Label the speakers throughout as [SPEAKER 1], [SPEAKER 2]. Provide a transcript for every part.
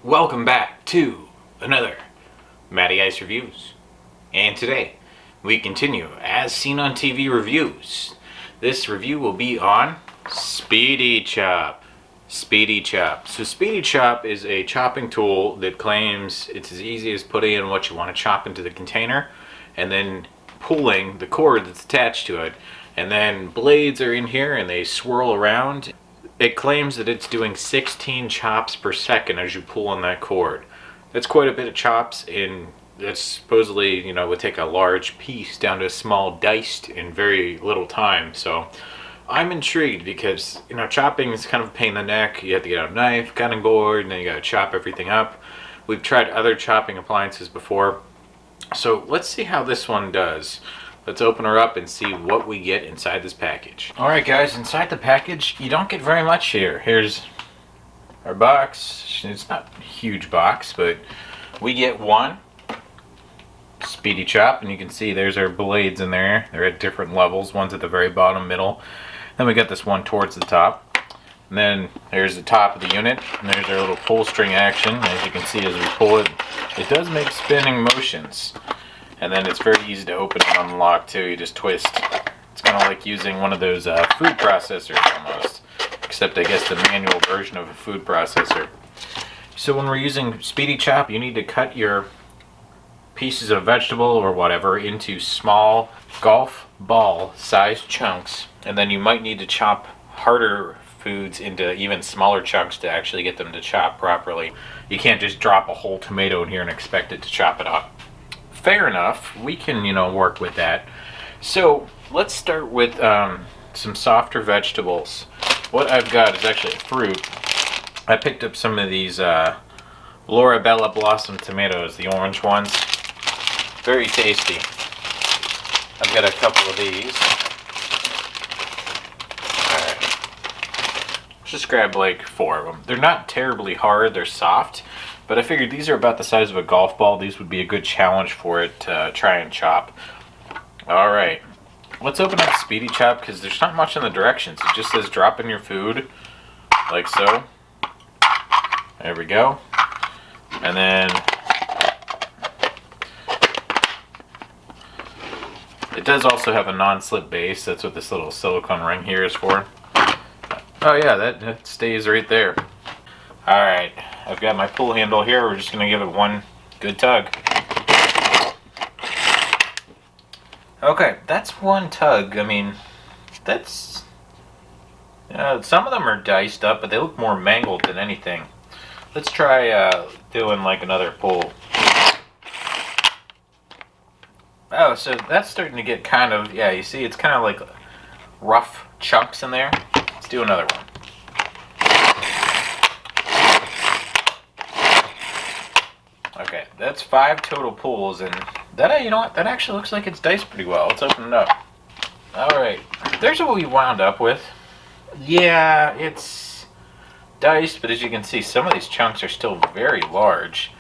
[SPEAKER 1] Welcome back to another Matty Ice Reviews. And today we continue as seen on TV reviews. This review will be on Speedy Chop. Speedy Chop. So Speedy Chop is a chopping tool that claims it's as easy as putting in what you want to chop into the container and then pulling the cord that's attached to it. And then blades are in here and they swirl around. It claims that it's doing 16 chops per second as you pull on that cord. That's quite a bit of chops, and that supposedly, would take a large piece down to a small diced in very little time. So I'm intrigued because, chopping is kind of a pain in the neck. You have to get out a knife, cutting board, and then you got to chop everything up. We've tried other chopping appliances before. So let's see how this one does. Let's open her up and see what we get inside this package. Alright guys, inside the package, you don't get very much here. Here's our box. It's not a huge box, but we get one Speedy Chop, and you can see there's our blades in there. They're at different levels. One's at the very bottom, middle. Then we got this one towards the top. And then there's the top of the unit, and there's our little pull string action. As you can see, as we pull it, it does make spinning motions. And then it's very easy to open and unlock too. You just twist. It's kind of like using one of those food processors almost, except I guess the manual version of a food processor. So when we're using Speedy Chop, you need to cut your pieces of vegetable or whatever into small golf ball sized chunks, and then you might need to chop harder foods into even smaller chunks to actually get them to chop properly. You can't just drop a whole tomato in here and expect it to chop it up. Fair enough, we can work with that. So let's start with some softer vegetables. What I've got is actually a fruit. I picked up some of these Lorabella Blossom tomatoes, the orange ones. Very tasty. I've got a couple of these. Alright. Let's just grab like 4 of them. They're not terribly hard, they're soft. But I figured these are about the size of a golf ball. These would be a good challenge for it to try and chop. Alright, let's open up Speedy Chop because there's not much in the directions. It just says drop in your food, like so. There we go. And then it does also have a non-slip base. That's what this little silicone ring here is for. Oh yeah, that stays right there. Alright, I've got my pull handle here. We're just going to give it one good tug. Okay, that's one tug. I mean, that's... some of them are diced up, but they look more mangled than anything. Let's try doing like another pull. Oh, so that's starting to get kind of... Yeah, you see, it's kind of like rough chunks in there. Let's do another one. Okay, that's 5 total pulls, and that, that actually looks like it's diced pretty well. Let's open it up. Alright, there's what we wound up with. Yeah, it's diced, but as you can see, some of these chunks are still very large.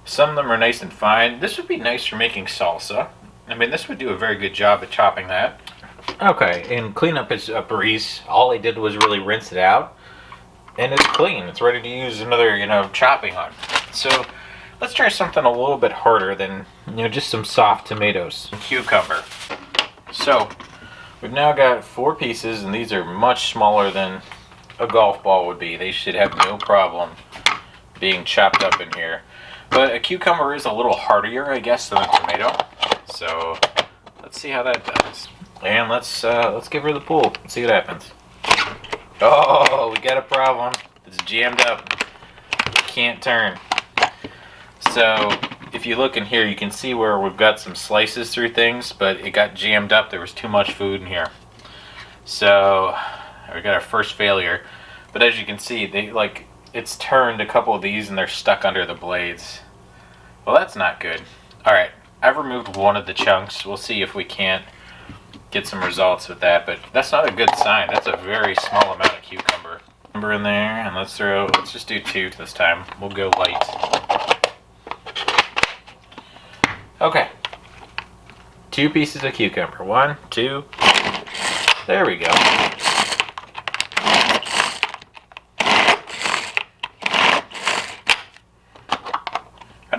[SPEAKER 1] Some of them are nice and fine. This would be nice for making salsa. I mean, this would do a very good job at chopping that. Okay, and cleanup is a breeze. All I did was really rinse it out. And it's clean. It's ready to use another, chopping on. So let's try something a little bit harder than, just some soft tomatoes. Cucumber. So we've now got 4 pieces, and these are much smaller than a golf ball would be. They should have no problem being chopped up in here. But a cucumber is a little hardier, I guess, than a tomato. So let's see how that does. And let's give her the pull. Let's see what happens. Oh, we got a problem. It's jammed up. Can't turn. So, if you look in here, you can see where we've got some slices through things, but it got jammed up. There was too much food in here. So, we got our first failure. But as you can see, it's turned a couple of these and they're stuck under the blades. Well, that's not good. Alright, I've removed one of the chunks. We'll see if we can't get some results with that, but that's not a good sign. That's a very small amount of cucumber in there, and let's just do 2 this time. We'll go light. Okay, 2 pieces of cucumber. 1, 2. There we go.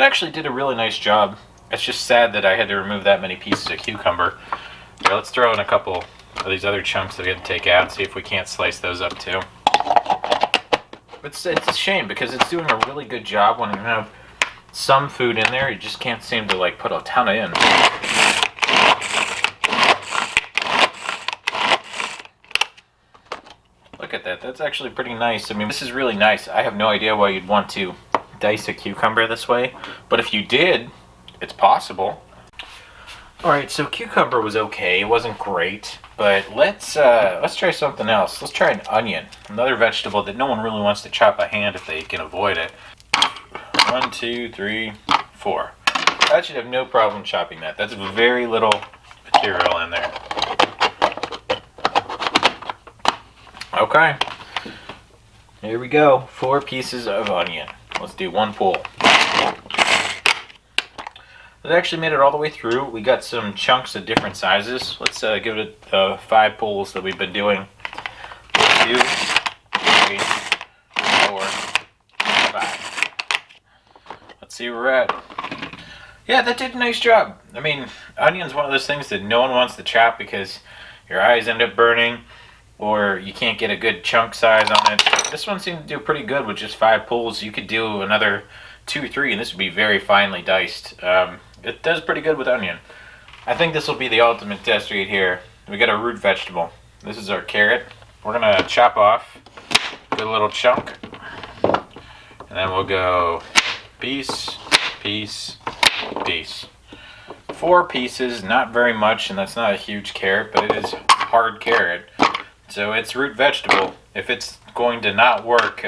[SPEAKER 1] actually did a really nice job. It's just sad that I had to remove that many pieces of cucumber. So let's throw in a couple of these other chunks that we had to take out, see if we can't slice those up too. It's a shame because it's doing a really good job when you have some food in there. You just can't seem to like put a ton in. Look at that. That's actually pretty nice. I mean, this is really nice. I have no idea why you'd want to dice a cucumber this way, but if you did, it's possible. Alright, so cucumber was okay. It wasn't great, but let's try something else. Let's try an onion, another vegetable that no one really wants to chop by hand if they can avoid it. 1, 2, 3, 4. I should have no problem chopping that. That's very little material in there. Okay, here we go. 4 pieces of onion. Let's do 1 pull. It actually made it all the way through. We got some chunks of different sizes. Let's give it 5 pulls that we've been doing. 2, 3, 4, 5. Let's see where we're at. Yeah, that did a nice job. I mean, onion's one of those things that no one wants to chop because your eyes end up burning or you can't get a good chunk size on it. This one seemed to do pretty good with just 5 pulls. You could do another 2 or 3 and this would be very finely diced. It does pretty good with onion. I think this will be the ultimate test right here. We got a root vegetable. This is our carrot. We're gonna chop off a little chunk, and then we'll go piece, piece, piece. 4 pieces, not very much, and that's not a huge carrot, but it is hard carrot. So it's root vegetable. If it's going to not work,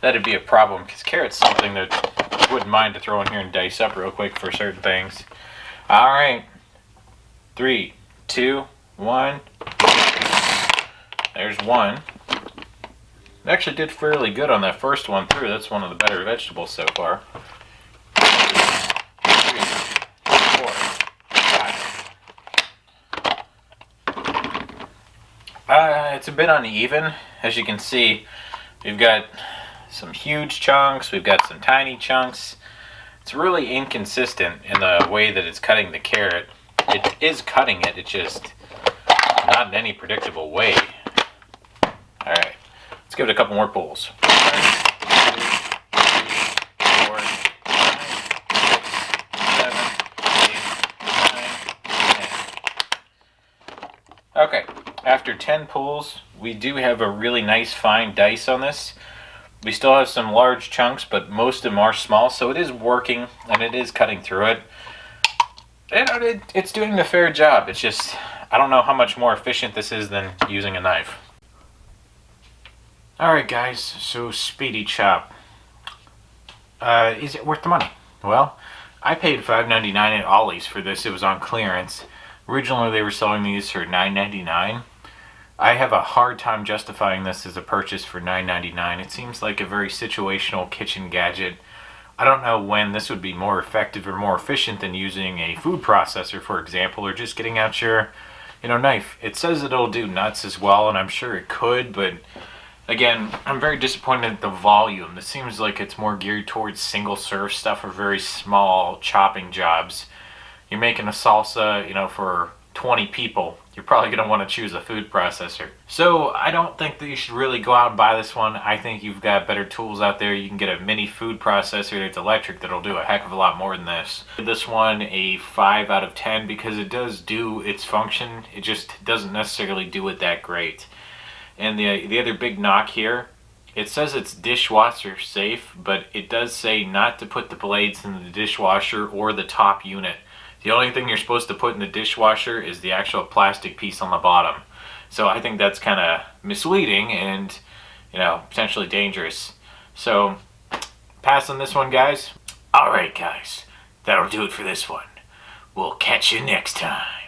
[SPEAKER 1] that'd be a problem because carrot's something that I wouldn't mind to throw in here and dice up real quick for certain things. All right, 3, 2, 1. There's 1. It actually did fairly good on that first one through. That's one of the better vegetables so far. 3, 4, 5. It's a bit uneven. As you can see, we've got some huge chunks, we've got some tiny chunks. It's really inconsistent in the way that it's cutting the carrot. It is cutting it, it's just not in any predictable way. Alright, let's give it a couple more pulls. 2, 3, 4, 5, 6, 7, 8, 9, 10. Okay, after 10 pulls, we do have a really nice fine dice on this. We still have some large chunks, but most of them are small, so it is working, and it is cutting through it. And it's doing the fair job. It's just, I don't know how much more efficient this is than using a knife. Alright guys, so Speedy Chop. Is it worth the money? Well, I paid $5.99 at Ollie's for this. It was on clearance. Originally they were selling these for $9.99. I have a hard time justifying this as a purchase for $9.99. It seems like a very situational kitchen gadget. I don't know when this would be more effective or more efficient than using a food processor, for example, or just getting out your, knife. It says it'll do nuts as well, and I'm sure it could, but again, I'm very disappointed at the volume. This seems like it's more geared towards single-serve stuff or very small chopping jobs. You're making a salsa, for 20 people. You're probably going to want to choose a food processor. So I don't think that you should really go out and buy this one. I think you've got better tools out there. You can get a mini food processor that's electric that'll do a heck of a lot more than this. This one a 5 out of 10 because it does do its function. It just doesn't necessarily do it that great. And the other big knock here, it says it's dishwasher safe, but it does say not to put the blades in the dishwasher or the top unit. The only thing you're supposed to put in the dishwasher is the actual plastic piece on the bottom. So I think that's kind of misleading and, potentially dangerous. So, pass on this one, guys. Alright, guys. That'll do it for this one. We'll catch you next time.